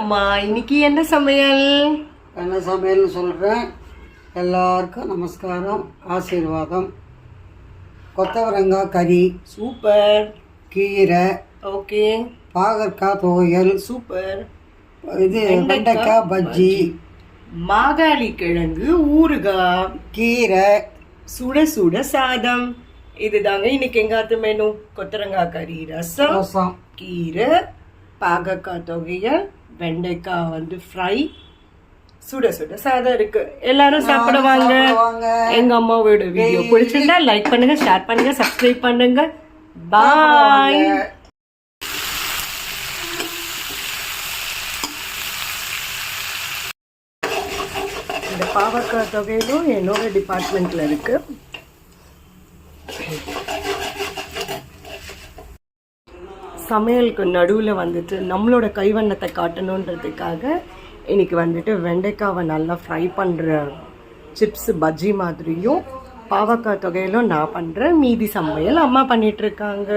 அம்மா. இன்னைக்கு என்ன சமையல்? என்ன சமையல்னு சொல்கிறேன். எல்லாருக்கும் நமஸ்காரம், ஆசீர்வாதம். கொத்தவரங்காய் கறி சூப்பர். கீரை ஓகே. பாகற்காய் துவையல் சூப்பர். இது வெண்டைக்காய் பஜ்ஜி, மாகாளி கிழங்கு ஊறுகாய், கீரை, சுட சுட சாதம். இதுதாங்க இன்னைக்கு எங்காத்து மெனு. கொத்தரங்காய் கறி, ரசம், கீரை, பாகற்காய் தொகையல், வெண்டைக்காய் ஃப்ரை, சுட சுட சாதம் இருக்கு. எல்லாரும் சாப்பிடுவாங்க. எங்க அம்மாவோட வீடியோ பிடிச்சிருந்தா லைக் பண்ணுங்க, ஷேர் பண்ணுங்க, சப்ஸ்கிரைப் பண்ணுங்க. பாய். இந்த பாவக்காய் தொகையிலும் என்னோட டிபார்ட்மெண்ட்ல இருக்கு. சமையலுக்கு நடுவில் நம்மளோட கைவண்ணத்தை காட்டணுன்றதுக்காக இன்னைக்கு வெண்டைக்காவை நல்லா ஃப்ரை பண்ணுற சிப்ஸ் பஜ்ஜி மாதிரியும் பாவக்காய் தொகையிலும் நான் பண்ணுறேன். மீதி சமையல் அம்மா பண்ணிகிட்ருக்காங்க.